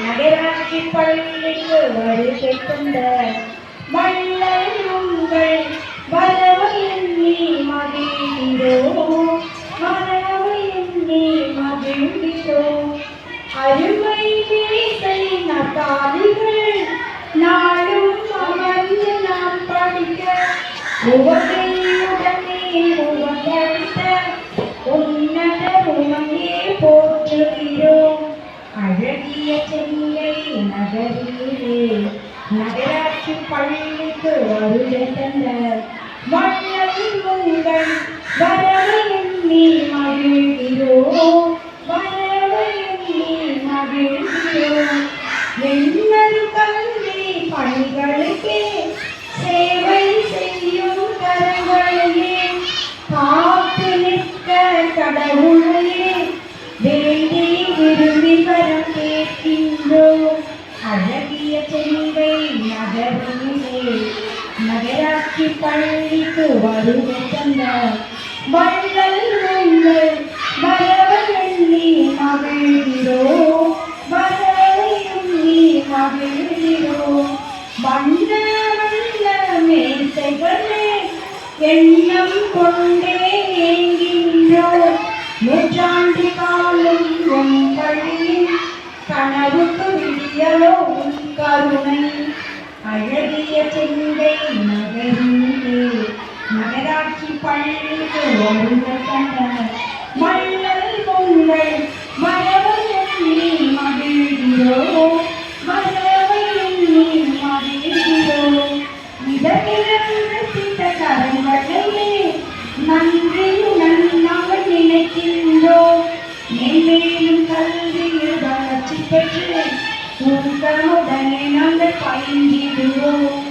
நகராட்சி பள்ளிக்கு வருகை தந்த வள்ளல் உங்கள் வரவை எண்ணி மகிழ்கிறோம், வரவை எண்ணி மகிழ்கிறோம். அருமை தேசை நட்டாளிகள் நாளும் அமர்ந்து நாம் படிக்க உவகையுடனே உவகழித்த உன்னத உமையே போற்றுகிறோம். அழகிய சென்னை நகரிலே நகராட்சி பள்ளிக்கு வருகை தந்த வள்ளல் உங்கள் வரவை எண்ணி மகிழ்கிறோம், வரவை எண்ணி மகிழ்கிறோம். எண்ணல் கல்வி பணிகளுக்கே சேவை செய்யும் கரங்களையே காத்து நிற்க கடவுளையே வேண்டி விரும்பி வரம் கேட்கின்றோம். அழகிய சென்னை நகரிலே நகராட்சி பள்ளிக்கு வருகை தந்த வள்ளல் உங்கள் வரவை எண்ணி மகிழ்கிறோம், வரவை எண்ணி மகிழ்கிறோம். வண்ண வண்ண மேசைகளே எண்ணம் கொண்டே ஏங்கின்றோம். நூற்றாண்டு காலம் உன் பள்ளியின் கனவுக்கு விடியலோ உன் கருணை. அழகிய சென்னை நகரிலே நகராட்சி பள்ளிக்கு வருகை தந்த வள்ளல் உங்கள் வரவை எண்ணி மகிழ்கிறோம், வரவை எண்ணி மகிழ்கிறோம். இதற்கிழந்து சித்த கரங்களையே நன்றியுடன் நாங்கள் நினைக்கின்றோம். மேன்மேலும் கல்வியில் வளர்ச்சி பெற்று உங்களுடனே நாங்கள் பயின்றிடுவோம்.